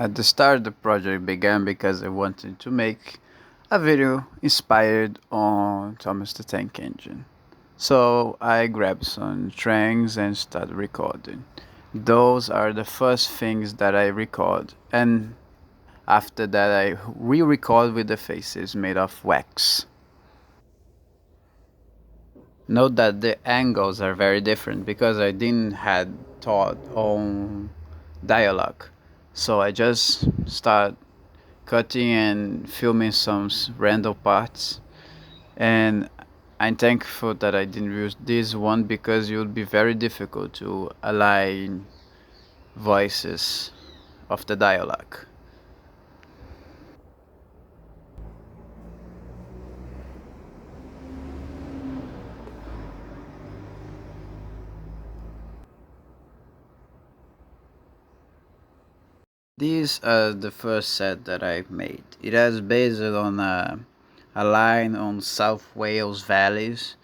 At the start, the project began because I wanted to make a video inspired on Thomas the Tank Engine. So I grabbed some tracks and started recording. Those are the first things that I record, and after that, I re record with the faces made of wax. Note that the angles are very different because I didn't had thought on dialogue. So I just start cutting and filming some random parts, and I'm thankful that I didn't use this one because it would be very difficult to align voices of the dialogue. These are the first set that I made. It is based on a line on South Wales valleys,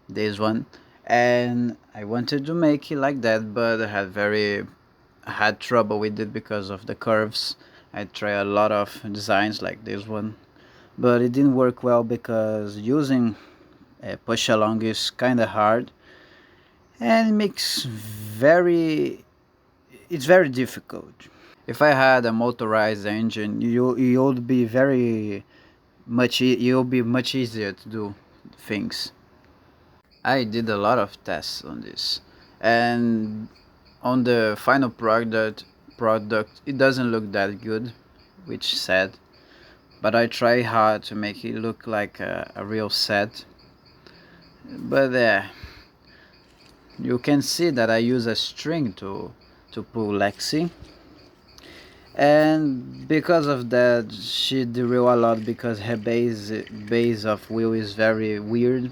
this one, and I wanted to make it like that, but I had trouble with it because of the curves. I tried a lot of designs like this one, but it didn't work well because using a push along is kind of hard and it makes very it's very difficult. If I had a motorized engine, you would be very you'll be much easier to do things. I did a lot of tests on this, and on the final product it doesn't look that good, which is sad. But I try hard to make it look like a real set. But you can see that I use a string to pull Lexi, and because of that she derail a lot because her base of wheel is very weird,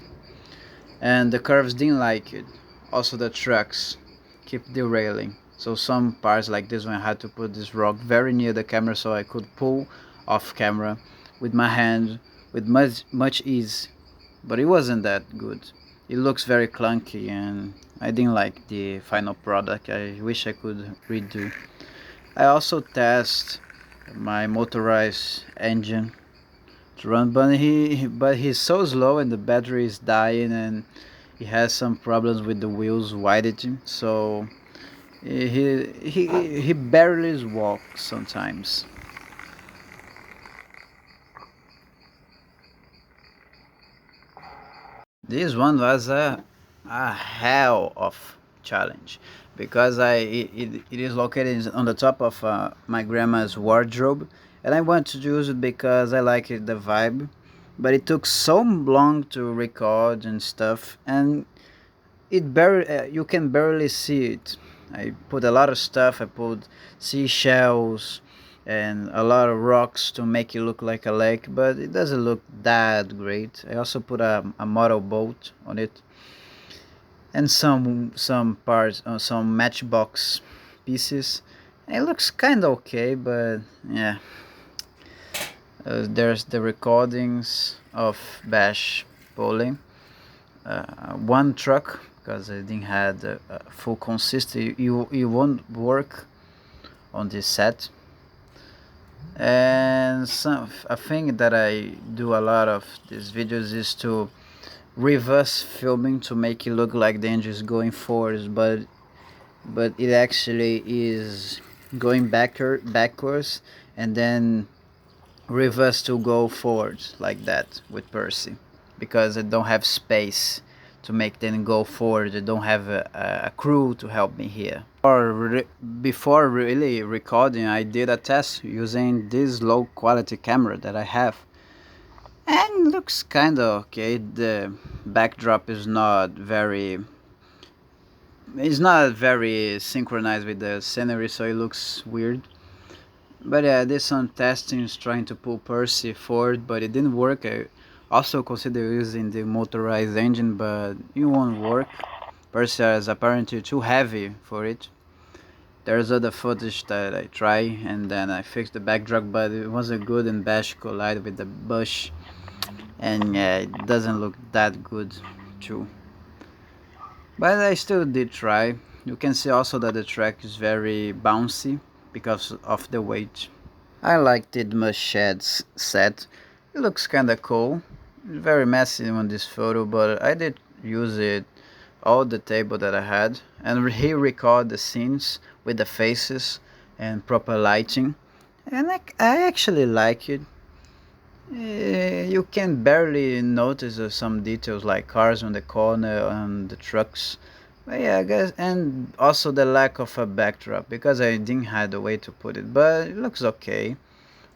and the curves didn't like it. Also the trucks keep derailing, so some parts like this one I had to put this rock very near the camera so I could pull off camera with my hand with much ease, but it wasn't that good. It looks very clunky and I didn't like the final product. I wish I could redo. I also test my motorized engine to run, but he's so slow and the battery is dying and he has some problems with the wheels widening, so he barely walks sometimes. This one was a hell of challenge because it is located on the top of my grandma's wardrobe, and I want to use it because I like it, the vibe. But it took so long to record and stuff, and you can barely see it. I put a lot of stuff. I put seashells and a lot of rocks to make it look like a lake, but it doesn't look that great. I also put a model boat on it and some parts, some matchbox pieces. It looks kind of okay, but yeah. There's the recordings of Bash bowling. One truck because I didn't have a full consistency. You won't work on this set. And a thing that I do a lot of these videos is to reverse filming to make it look like the engine is going forwards, but it actually is going backwards and then reverse to go forwards like that with Percy, because I don't have space to make them go forward. I don't have a crew to help me here. Before really recording, I did a test using this low quality camera that I have, and looks kind of okay. The backdrop is not very synchronized with the scenery, so it looks weird. But yeah, I did some testings trying to pull Percy forward, but it didn't work. I also consider using the motorized engine, but it won't work. Percy is apparently too heavy for it. There's other footage that I try, and then I fixed the backdrop, but it wasn't good, and Bash collided with the bush, and yeah, it doesn't look that good too. But I still did try. You can see also that the track is very bouncy because of the weight. I like Didmus Shed's set. It looks kinda cool. Very messy on this photo, but I did use it all the table that I had, and he record the scenes with the faces and proper lighting, and I actually like it. You can barely notice some details like cars on the corner and the trucks. But yeah, I guess, and also the lack of a backdrop because I didn't have a way to put it, but it looks okay.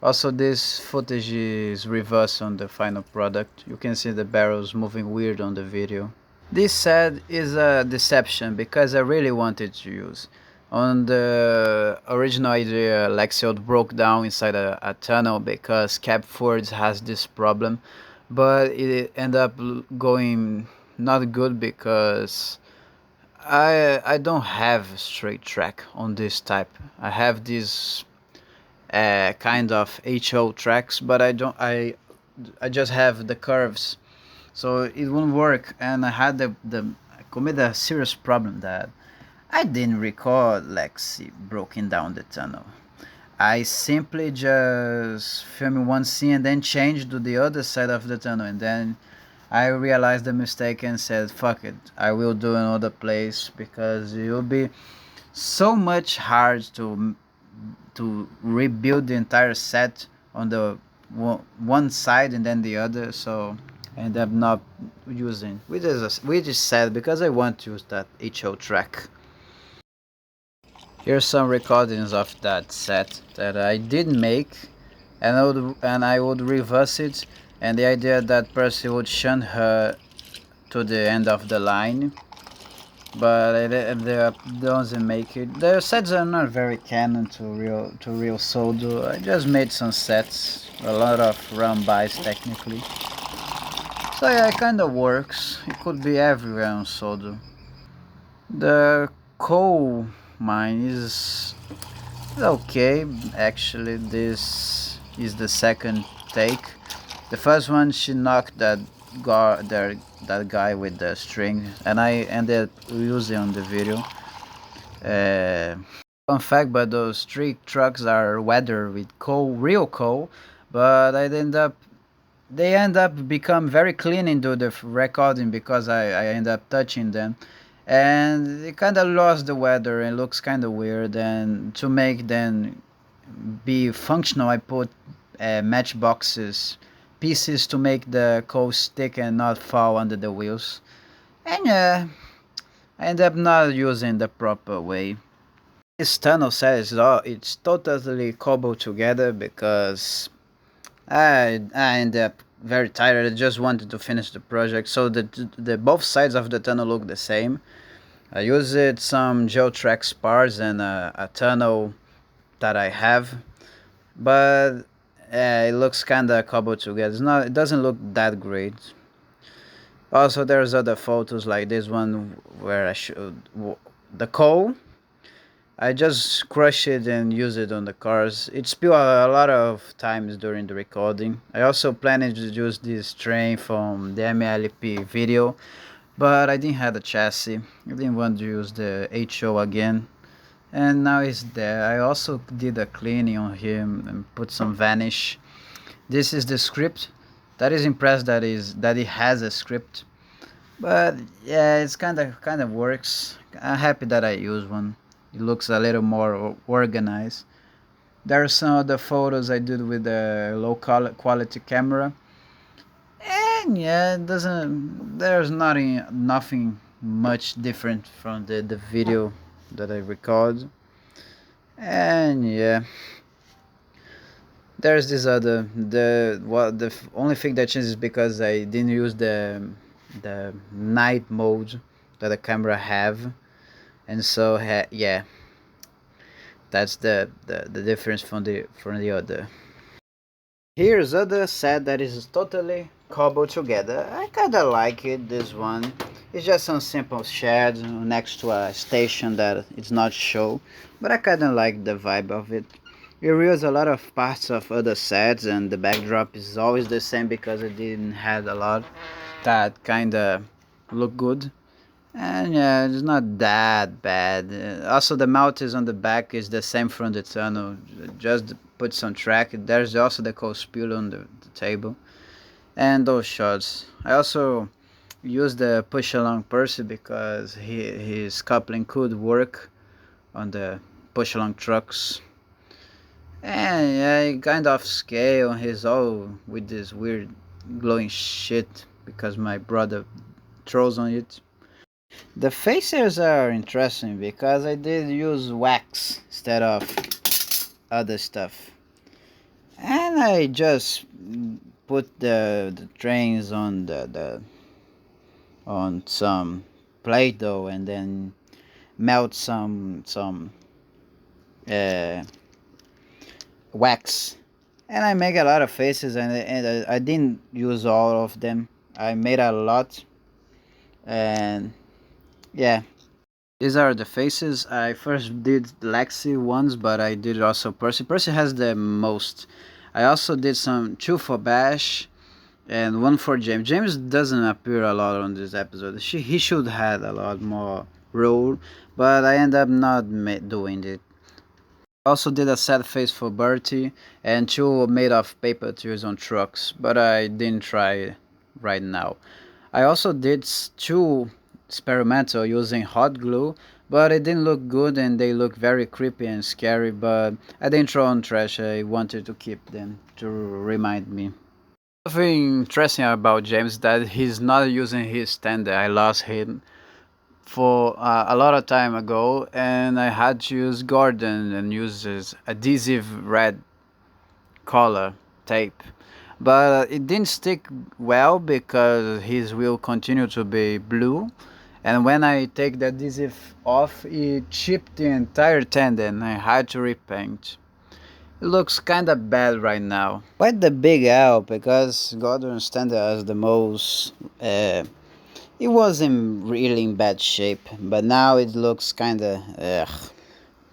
Also, this footage is reversed on the final product. You can see the barrels moving weird on the video. This set is a deception because I really wanted to use. On the original idea, Lexiod broke down inside a tunnel because Cap Fords has this problem, but it ended up going not good because I don't have a straight track on this type. I have this kind of HO tracks, but I just have the curves, so it won't work. And I had I committed a serious problem that I didn't record Lexi broken down the tunnel. I simply just filmed one scene and then changed to the other side of the tunnel, and then I realized the mistake and said, "Fuck it, I will do another place because it will be so much hard to rebuild the entire set on the one side and then the other." So I ended up not using, which is sad because I want to use that HO track. Here's some recordings of that set that I did make, and I would reverse it, and the idea that Percy would shunt her to the end of the line, but it doesn't make it. The sets are not very canon to real Soldo. I just made some sets, a lot of run bys technically. So yeah, it kind of works. It could be everywhere on Soldo. The coal mine is okay. Actually, this is the second take. The first one, she knocked that guy with the string, and I ended up using on the video. Fun fact, but those street trucks are weathered with coal, real coal, but they end up become very clean into the recording because I end up touching them, and it kind of lost the weather and looks kind of weird. And to make them be functional, I put matchboxes pieces to make the coal stick and not fall under the wheels. And I end up not using the proper way. This tunnel set is it's totally cobbled together because I end up very tired. I just wanted to finish the project, so the both sides of the tunnel look the same. I used some Geotrack spars and a tunnel that I have, but it looks kinda cobbled together. It doesn't look that great. Also, there's other photos like this one where I showed the coal. I just crush it and use it on the cars. It spilled a lot of times during the recording. I also planned to use this train from the MLP video, but I didn't have the chassis. I didn't want to use the HO again. And now it's there. I also did a cleaning on him and put some vanish. This is the script. That is impressed that it has a script. But yeah, it's kind of works. I'm happy that I use one. It looks a little more organized. There are some other photos I did with a low quality camera, and yeah, it doesn't. There's nothing much different from the video that I record, and yeah, there's this other the only thing that changes is because I didn't use the night mode that the camera have, and so yeah, that's the difference from the other. Here's other set that is totally cobbled together. I kinda like it. This one, it's just some simple shed next to a station that it's not show, but I kinda like the vibe of it. We reuse a lot of parts of other sets, and the backdrop is always the same because it didn't have a lot that kinda look good. And yeah, it's not that bad. Also, the mount is on the back is the same from the tunnel. Just put some track. There's also the cold spill on the table. And those shots. I also used the push along Percy because his coupling could work on the push along trucks. And yeah, he kind of scale. He's all with this weird glowing shit because my brother throws on it. The facers are interesting because I did use wax instead of other stuff. And I just put the trains on the on some Play-Doh and then melt some uh, wax. And I make a lot of faces and I didn't use all of them. I made a lot and yeah. These are the faces. I first did Lexi once, but I did also Percy. Percy has the most. I also did some two for Bash and one for James. James doesn't appear a lot on this episode. He should have a lot more role, but I end up not doing it. I also did a sad face for Bertie and two made of paper tears on trucks, but I didn't try right now. I also did two experimental using hot glue, but it didn't look good and they look very creepy and scary, but I didn't throw on trash. I wanted to keep them to remind me. Something interesting about James that he's not using his standard. I lost him for a lot of time ago and I had to use Gordon and use his adhesive red color tape. But it didn't stick well because his wheel continued to be blue. And when I take the adhesive off, it chipped the entire tendon. I had to repaint. It looks kinda bad right now. Quite the big L because Gordon Standard has the most. It wasn't really in bad shape, but now it looks kinda.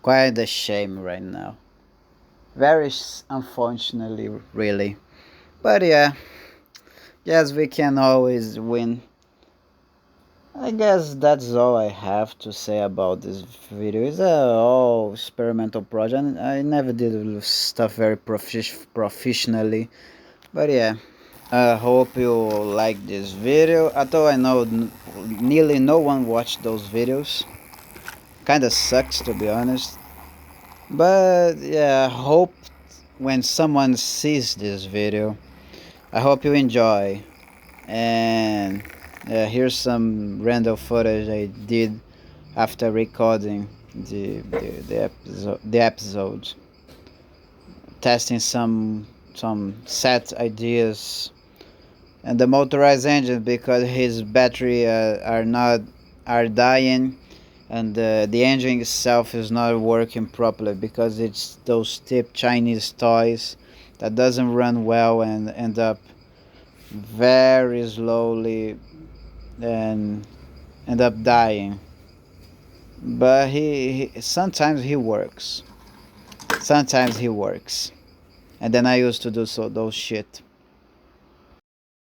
Quite a shame right now. Very unfortunately, really. But yeah, yes, we can always win. I guess that's all I have to say about this video. It's a all experimental project. I never did stuff very professionally, but yeah. I hope you like this video. Although I know nearly no one watched those videos. Kinda sucks to be honest. But yeah, I hope when someone sees this video, I hope you enjoy. And here's some random footage I did after recording the episode, testing some set ideas and the motorized engine because his battery are dying and the engine itself is not working properly because it's those cheap Chinese toys that doesn't run well and end up very slowly and end up dying. But he sometimes he works. Sometimes he works. And then I used to do so those shit.